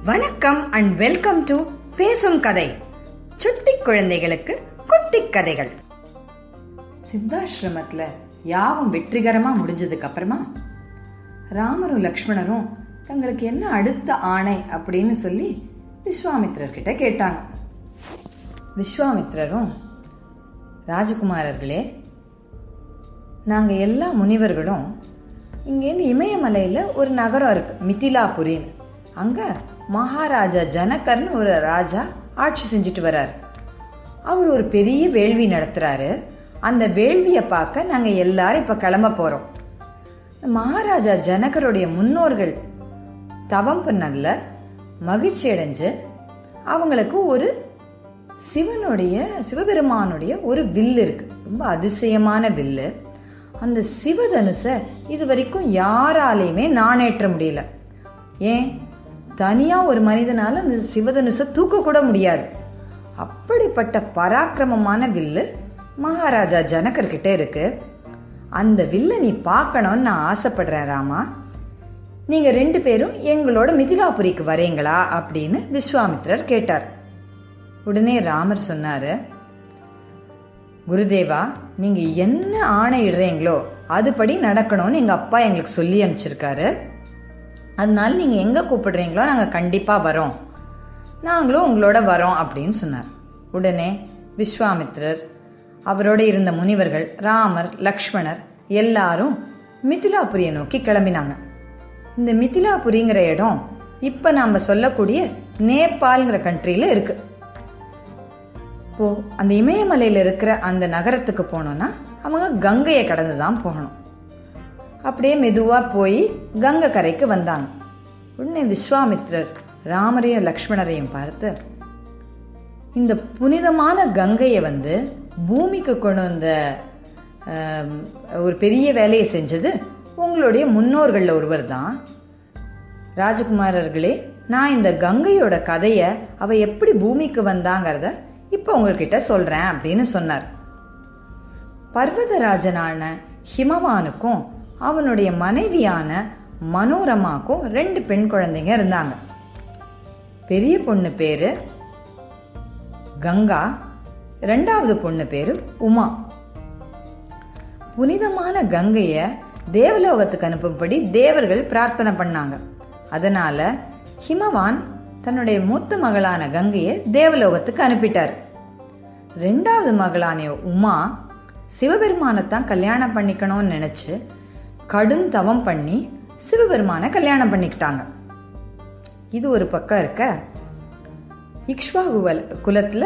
வணக்கம் and welcome to பேசும் கதை. சுட்டி குழந்தைகளுக்கு குட்டி கதைகள். சித்தாசிரமத்துல யாவும் வெற்றிகரமா முடிஞ்சதுக்கு அப்புறமா ராமரும் லக்ஷ்மணரும் தங்களுக்கு என்ன அடுத்த ஆணை அப்படின்னு சொல்லி விஸ்வாமித்திரர் கிட்ட கேட்டாங்க. விஸ்வாமித்திரரும், ராஜகுமாரர்களே, நாங்க எல்லா முனிவர்களும் இங்கேருந்து இமயமலையில ஒரு நகரம் இருக்கு, மிதிலாபுரின்னு. அங்க மகாராஜா ஜனகர்னு ஒரு ராஜா ஆட்சி செஞ்சுட்டு வர்றாரு. அவர் ஒரு பெரிய வேள்வி நடத்துறாரு. அந்த வேள்வியை பார்க்க நாங்க எல்லாரும் இப்ப கிளம்ப போறோம். மகாராஜா ஜனகருடைய முன்னோர்கள் தவம் பண்ணதுல மகிழ்ச்சி அடைஞ்சு அவங்களுக்கு ஒரு சிவபெருமானுடைய ஒரு வில்லு இருக்கு, ரொம்ப அதிசயமான வில்லு. அந்த சிவதனுச இது வரைக்கும் யாராலையுமே நாணேற்ற முடியல. ஏன், தனியா ஒரு மனிதனால அந்த சிவதனுச தூக்க கூட முடியாது. அப்படிப்பட்ட பராக்கிரமமான வில்லு மகாராஜா ஜனகர் கிட்ட இருக்கு. அந்த வில்லை நீ பார்க்கணும்னு நான் ஆசைப்படுறேன் ராமா. நீங்க 2 பேரும் எங்களோட மிதிலாபுரிக்கு வரீங்களா அப்படின்னு விஸ்வாமித்திரர் கேட்டார். உடனே ராமர் சொன்னாரு, குருதேவா, நீங்க என்ன ஆணையிடுறீங்களோ அதுபடி நடக்கணும்னு எங்க அப்பா எங்களுக்கு சொல்லி அனுப்பிச்சிருக்காரு. அதனால நீங்க எங்க கூப்பிடுறீங்களோ நாங்க கண்டிப்பா வரோம், நாங்களும் உங்களோட வரோம் அப்படின்னு சொன்னார். உடனே விஸ்வாமித்திரர், அவரோட இருந்த முனிவர்கள், ராமர், லக்ஷ்மணர் எல்லாரும் மிதிலாபுரியை நோக்கி கிளம்பினாங்க. இந்த மிதிலாபுரிங்கிற இடம் இப்ப நாம சொல்லக்கூடிய நேபாள்ங்கிற கண்ட்ரியில இருக்கு. இப்போ அந்த இமயமலையில இருக்கிற அந்த நகரத்துக்கு போனோம்னா அவங்க கங்கையை கடந்துதான் போகணும். அப்படியே மெதுவா போய் கங்கை கரைக்கு வந்தாங்க. உடனே விஸ்வாமித்திரர் ராமரையும் லக்ஷ்மணரையும் பார்த்து, இந்த புனிதமான கங்கையை பூமிக்கு கொண்டு வந்த ஒரு பெரிய வேலையை செஞ்சது உங்களுடைய முன்னோர்கள்ல ஒருவர் தான். ராஜகுமாரர்களே, நான் இந்த கங்கையோட கதைய அவ எப்படி பூமிக்கு வந்தாங்கிறத இப்ப உங்ககிட்ட சொல்றேன் அப்படின்னு சொன்னார். பர்வதராஜனான ஹிமவானுக்கும் அவனுடைய மனைவியான மனோரமாக்கும் 2 பெண் குழந்தைங்க இருந்தாங்க. பெரிய பொண்ணு பேரு கங்கா, 2வது பொண்ணு பேரு உமா. புனிதமான கங்கைய தேவலோகத்துக்கு அனுப்பும்படி தேவர்கள் பிரார்த்தனை பண்ணாங்க. அதனால ஹிமவான் தன்னுடைய மூத்த மகளான கங்கையை தேவலோகத்துக்கு அனுப்பிட்டார். 2வது மகளான உமா சிவபெருமானத்தான் கல்யாணம் பண்ணிக்கணும்னு நினைச்சு கடும் தவம் பண்ணி சிவபெருமான கல்யாணம் பண்ணிக்கிட்டாங்க. இது ஒரு பக்கம் இருக்க, இக்ஷ்வாகு குலத்துல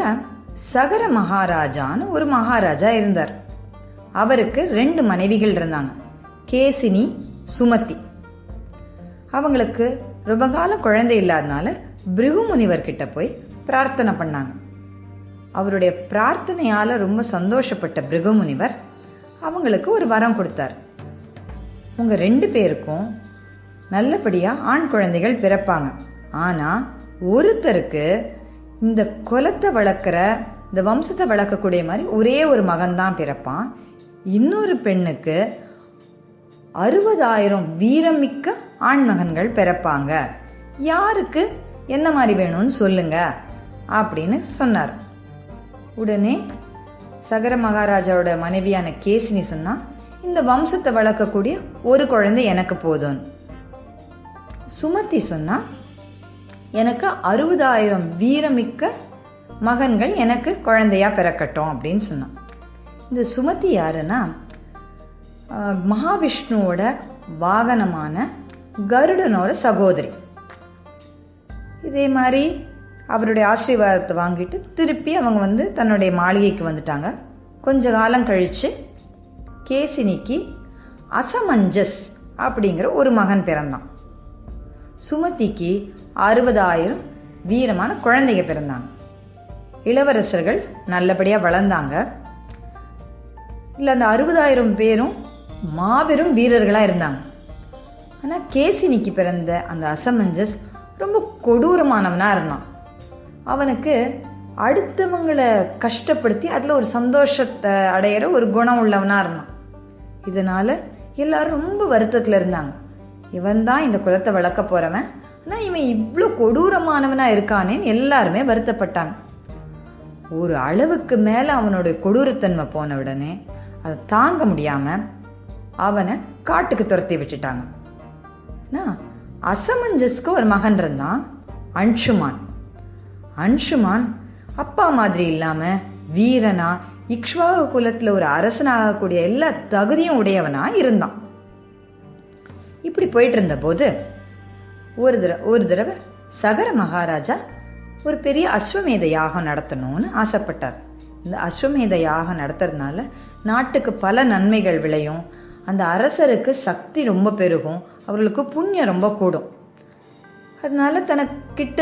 சகர மகாராஜான்னு ஒரு மகாராஜா இருந்தார். அவருக்கு 2 மனைவிகள் இருந்தாங்க, கேசினி, சுமதி. அவங்களுக்கு ரொம்ப காலம் குழந்தை இல்லாதனால பிருகு முனிவர் கிட்ட போய் பிரார்த்தனை பண்ணாங்க. அவருடைய பிரார்த்தனையால ரொம்ப சந்தோஷப்பட்ட பிருகு முனிவர் அவங்களுக்கு ஒரு வரம் கொடுத்தார். உங்க 2 பேருக்கும் நல்லபடியா ஆண் குழந்தைகள் பிறப்பாங்க. ஆனா ஒருத்தருக்கு இந்த குலத்தை வளர்க்கிற, இந்த வம்சத்தை வளர்க்கக்கூடிய மாதிரி ஒரே ஒரு மகன் தான் பிறப்பான். இன்னொரு பெண்ணுக்கு 60,000 வீரமிக்க ஆண் மகன்கள் பிறப்பாங்க. யாருக்கு என்ன மாதிரி வேணும்னு சொல்லுங்க அப்படின்னு சொன்னார். உடனே சகர மகாராஜாவோட மனைவியான கேசினி சொன்னா, இந்த வம்சத்தை வளர்க்கக்கூடிய ஒரு குழந்தை எனக்கு போதும். சுமதி சொன்னா, எனக்கு 60,000 வீரமிக்க மகன்கள் எனக்கு குழந்தையா பிறக்கட்டும் அப்படின்னு சொன்னான். இந்த சுமதி யாருன்னா மகாவிஷ்ணுவோட வாகனமான கருடனோட சகோதரி. இதே மாதிரி அவருடைய ஆசீர்வாதத்தை வாங்கிட்டு திருப்பி அவங்க தன்னுடைய மாளிகைக்கு வந்துட்டாங்க. கொஞ்ச காலம் கழிச்சு கேசினிக்கு அசமஞ்சஸ் அப்படிங்கிற ஒரு மகன் பிறந்தான். சுமதிக்கு 60,000 வீரமான குழந்தைங்க பிறந்தாங்க. இளவரசர்கள் நல்லபடியா வளர்ந்தாங்க. இல்ல, அந்த 60,000 பேரும் மாபெரும் வீரர்களா இருந்தாங்க. ஆனா கேசினிக்கு பிறந்த அந்த அசமஞ்சஸ் ரொம்ப கொடூரமானவனா இருந்தான். அவனுக்கு அடுத்தவங்களை கஷ்டப்படுத்தி அதுல ஒரு சந்தோஷத்தை அடையிற ஒரு குணம் உள்ளவனா இருந்தான். இதனால எல்லாரும் ரொம்ப வருத்தத்துல இருந்தாங்க. இவன் தான் இந்த குலத்தை வளர்க்க போறவன், ஆனால் இவன் இவ்வளோ கொடூரமானவனா இருக்கானேன்னு எல்லாருமே வருத்தப்பட்டாங்க. ஒரு அளவுக்கு மேலே அவனுடைய கொடூரத்தன்மை போன உடனே அதை தாங்க முடியாம அவனை காட்டுக்கு துரத்தி விட்டுட்டாங்க. அசமஞ்சஸ்க்கு ஒரு மகன் இருந்தான், அன்சுமான். அன்சுமான் அப்பா மாதிரி இல்லாம வீரனா, இக்ஷ்வாகு குலத்துல ஒரு அரசனாகக்கூடிய எல்லா தகுதியும் உடையவனா இருந்தான். இப்படி போயிட்டு இருந்த போது ஒரு தடவை சகர மகாராஜா ஒரு பெரிய அஸ்வமேத யாகம் நடத்தணும்னு ஆசைப்பட்டார். இந்த அஸ்வமேத யாகம் நடத்துறதுனால நாட்டுக்கு பல நன்மைகள் விளையும், அந்த அரசருக்கு சக்தி ரொம்ப பெருகும், அவர்களுக்கு புண்ணியம் ரொம்ப கூடும். அதனால தனக்கிட்ட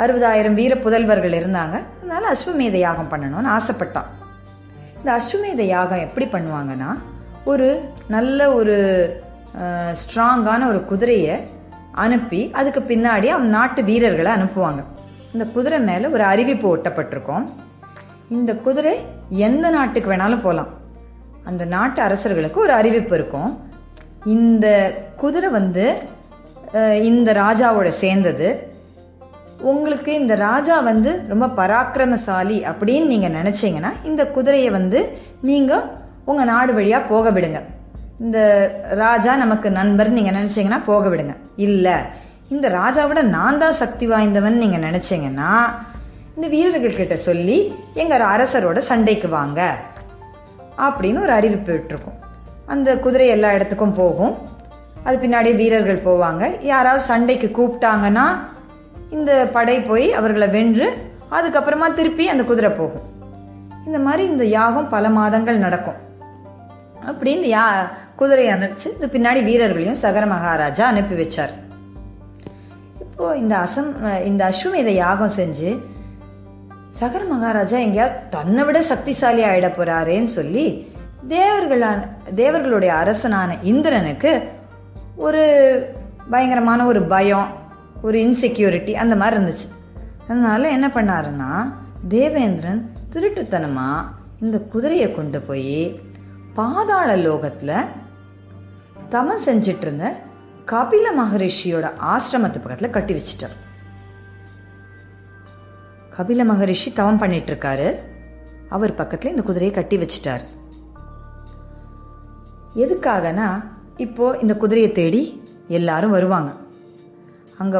60,000 வீர புதல்வர்கள் இருந்தாங்க. அதனால அஸ்வமேத யாகம் பண்ணணும்னு ஆசைப்பட்டான். இந்த அஸ்வமேத யாகம் எப்படி பண்ணுவாங்கன்னா, ஒரு நல்ல ஒரு ஸ்ட்ராங்கான ஒரு குதிரையை அனுப்பி அதுக்கு பின்னாடி அவன் நாட்டு வீரர்களை அனுப்புவாங்க. இந்த குதிரை மேலே ஒரு அறிவிப்பு ஒட்டப்பட்டிருக்கும். இந்த குதிரை எந்த நாட்டுக்கு வேணாலும் போகலாம். அந்த நாட்டு அரசர்களுக்கு ஒரு அறிவிப்பு இருக்கும். இந்த குதிரை இந்த ராஜாவோட சேர்ந்தது. உங்களுக்கு இந்த ராஜா ரொம்ப பராக்கிரமசாலி அப்படின்னு நீங்க நினைச்சீங்கன்னா இந்த குதிரையை நீங்க உங்க நாடு வழியா போக விடுங்க. இந்த ராஜா நமக்கு நண்பர் நீங்க நினைச்சீங்கன்னா போக விடுங்க. இல்ல இந்த ராஜாவோட நான் தான் சக்தி வாய்ந்தவன் நீங்க நினைச்சீங்கன்னா இந்த வீரர்கள் கிட்ட சொல்லி எங்க அரசரோட சண்டைக்கு வாங்க அப்படின்னு ஒரு அறிவிப்பு விட்டுருக்கும். அந்த குதிரை எல்லா இடத்துக்கும் போகும். அது பின்னாடி வீரர்கள் போவாங்க. யாராவது சண்டைக்கு கூப்பிட்டாங்கன்னா இந்த படை போய் அவர்களை வென்று அதுக்கப்புறமா திருப்பி அந்த குதிரை போகும். இந்த மாதிரி இந்த யாகம் பல மாதங்கள் நடக்கும். அப்படி இந்த குதிரையை அனுப்பிச்சு இது பின்னாடி வீரர்களையும் சகர மகாராஜா அனுப்பி வச்சார். இப்போ இந்த அஸ்வமேத யாகம் செஞ்சு சகர மகாராஜா எங்கேயாவது தன்னை விட சக்திசாலி ஆயிட போறாரேன்னு சொல்லி தேவர்களுடைய அரசனான இந்திரனுக்கு ஒரு பயங்கரமான ஒரு பயம், ஒரு இன்செக்யூரிட்டி அந்த மாதிரி இருந்துச்சு. அதனால என்ன பண்ணாருன்னா, தேவேந்திரன் திருட்டுத்தனமா இந்த குதிரையை கொண்டு போய் பாதாள லோகத்துல தமம் செஞ்சிட்டு இருந்த கபில மகரிஷியோட ஆசிரமத்து பக்கத்துல கட்டி வச்சிட்டார். கபில மகரிஷி தவம் பண்ணிட்டு இருக்காரு. அவர் பக்கத்துல இந்த குதிரையை கட்டி வச்சிட்டார். எதுக்காகனா, இப்போ இந்த குதிரையை தேடி எல்லாரும் வருவாங்க. அங்க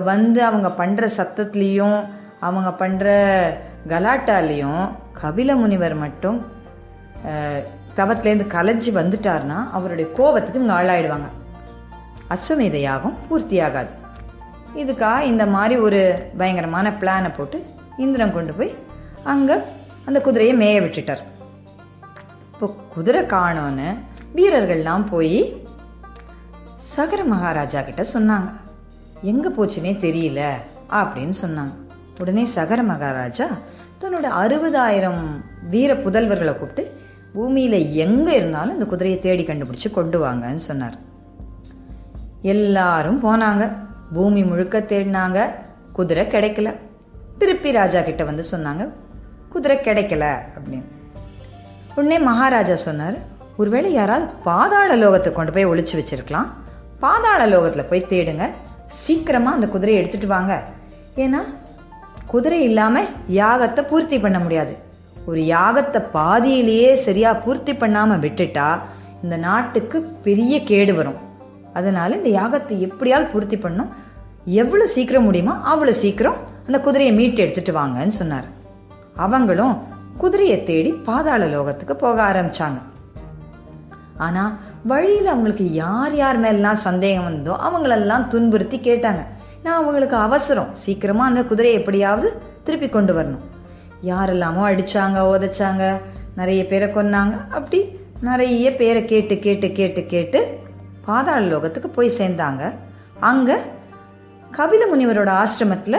அவங்க பண்ற சத்தத்திலையும் அவங்க பண்ற கலாட்டாலையும் கபில முனிவர் மட்டும் தவத்திலேருந்து கலைஞ்சு வந்துட்டார்னா அவருடைய கோபத்துக்கு இவங்க ஆளாயிடுவாங்க. அஸ்வமேத யாகம் பூர்த்தியாகாது. இதுக்காக இந்த மாதிரி ஒரு பயங்கரமான பிளானை போட்டு இந்திரன் கொண்டு போய் அங்க அந்த குதிரையை மேய விட்டுட்டார். இப்போ குதிரை காணோன்னு வீரர்கள்லாம் போய் சகர மகாராஜா கிட்ட சொன்னாங்க. எங்க போச்சுன்னே தெரியல அப்படின்னு சொன்னாங்க. உடனே சகர மகாராஜா தன்னோட 60,000 வீர புதல்வர்களை கூப்பிட்டு பூமியில எங்க இருந்தாலும் இந்த குதிரையை தேடி கண்டுபிடிச்சு கொண்டு வாங்கன்னு சொன்னார். எல்லாரும் போனாங்க. பூமி முழுக்க தேடினாங்க. குதிரை கிடைக்கல. திருப்பி ராஜா கிட்ட சொன்னாங்க, குதிரை கிடைக்கல அப்படின்னு. உடனே மகாராஜா சொன்னார், ஒருவேளை யாராவது பாதாள லோகத்தை கொண்டு போய் ஒளிச்சு வச்சிருக்கலாம். பாதாள லோகத்துல போய் தேடுங்க, சீக்கிரமா அந்த குதிரையை எடுத்துட்டு வாங்க. ஏன்னா குதிரை இல்லாம யாகத்தை பூர்த்தி பண்ண முடியாது. ஒரு யாகத்தை பாதியிலேயே சரியா பூர்த்தி பண்ணாம விட்டுட்டா இந்த நாட்டுக்கு பெரிய கேடு வரும். அதனால இந்த யாகத்தை எப்படியாவது பூர்த்தி பண்ணும். எவ்வளவு சீக்கிரம் முடியுமோ அவ்வளவு சீக்கிரம் அந்த குதிரையை மீட்டு எடுத்துட்டு வாங்கன்னு சொன்னார். அவங்களும் குதிரையை தேடி பாதாள லோகத்துக்கு போக ஆரம்பிச்சாங்க. ஆனா வழியில அவங்களுக்கு யார் யார் மேலாம் சந்தேகம் வந்தோ அவங்களெல்லாம் துன்புறுத்தி கேட்டாங்க. நான் அவங்களுக்கு அவசரம், சீக்கிரமா அந்த குதிரையை எப்படியாவது திருப்பி கொண்டு வரணும். யாரெல்லாமோ அடிச்சாங்க, உதைச்சாங்க, நிறைய பேரை கொன்னாங்க. அப்படி நிறைய பேரை கேட்டு கேட்டு கேட்டு கேட்டு பாதாள லோகத்துக்கு போய் சேர்ந்தாங்க. அங்க கபில முனிவரோட ஆசிரமத்துல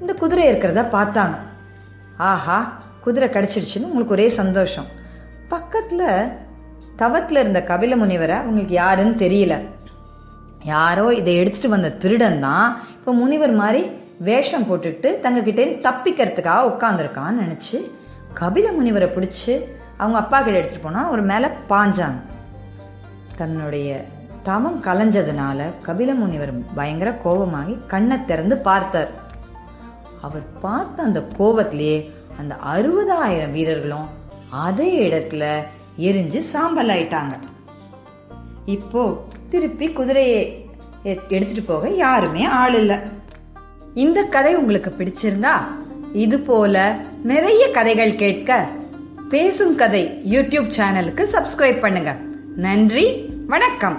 இந்த குதிரை இருக்கிறத பார்த்தாங்க. ஆஹா, குதிரை கிடைச்சிடுச்சுன்னு உங்களுக்கு ஒரே சந்தோஷம். பக்கத்துல தவத்துல இருந்த கபில முனிவரை உங்களுக்கு யாருன்னு தெரியல. யாரோ இதை எடுத்துட்டு வந்த திருடன் தான் இப்ப முனிவர் மாதிரி வேஷம் போட்டுட்டு தங்ககிட்ட தப்பிக்கிறதுக்காக உட்காந்துருக்கான்னு நினைச்சு கபில முனிவரை பிடிச்சு அவங்க அப்பா கிட்ட எடுத்துட்டு போனா ஒரு மேல பாஞ்சாங்க. தன்னுடைய தவம் கலைஞ்சதுனால கபில முனிவர் பயங்கர கோபமாகி கண்ணை திறந்து பார்த்தார். அவர் பார்த்த அந்த கோபத்திலேயே அந்த 60,000 வீரர்களும் அதே இடத்துல எரிஞ்சு சாம்பல் ஆயிட்டாங்க. இப்போ திருப்பி குதிரையை எடுத்துட்டு போக யாருமே ஆள் இல்ல. இந்த கதை உங்களுக்கு பிடிச்சிருந்தா இது போல நிறைய கதைகள் கேட்க பேசும் கதை யூடியூப் சேனலுக்கு சப்ஸ்கிரைப் பண்ணுங்க. நன்றி, வணக்கம்.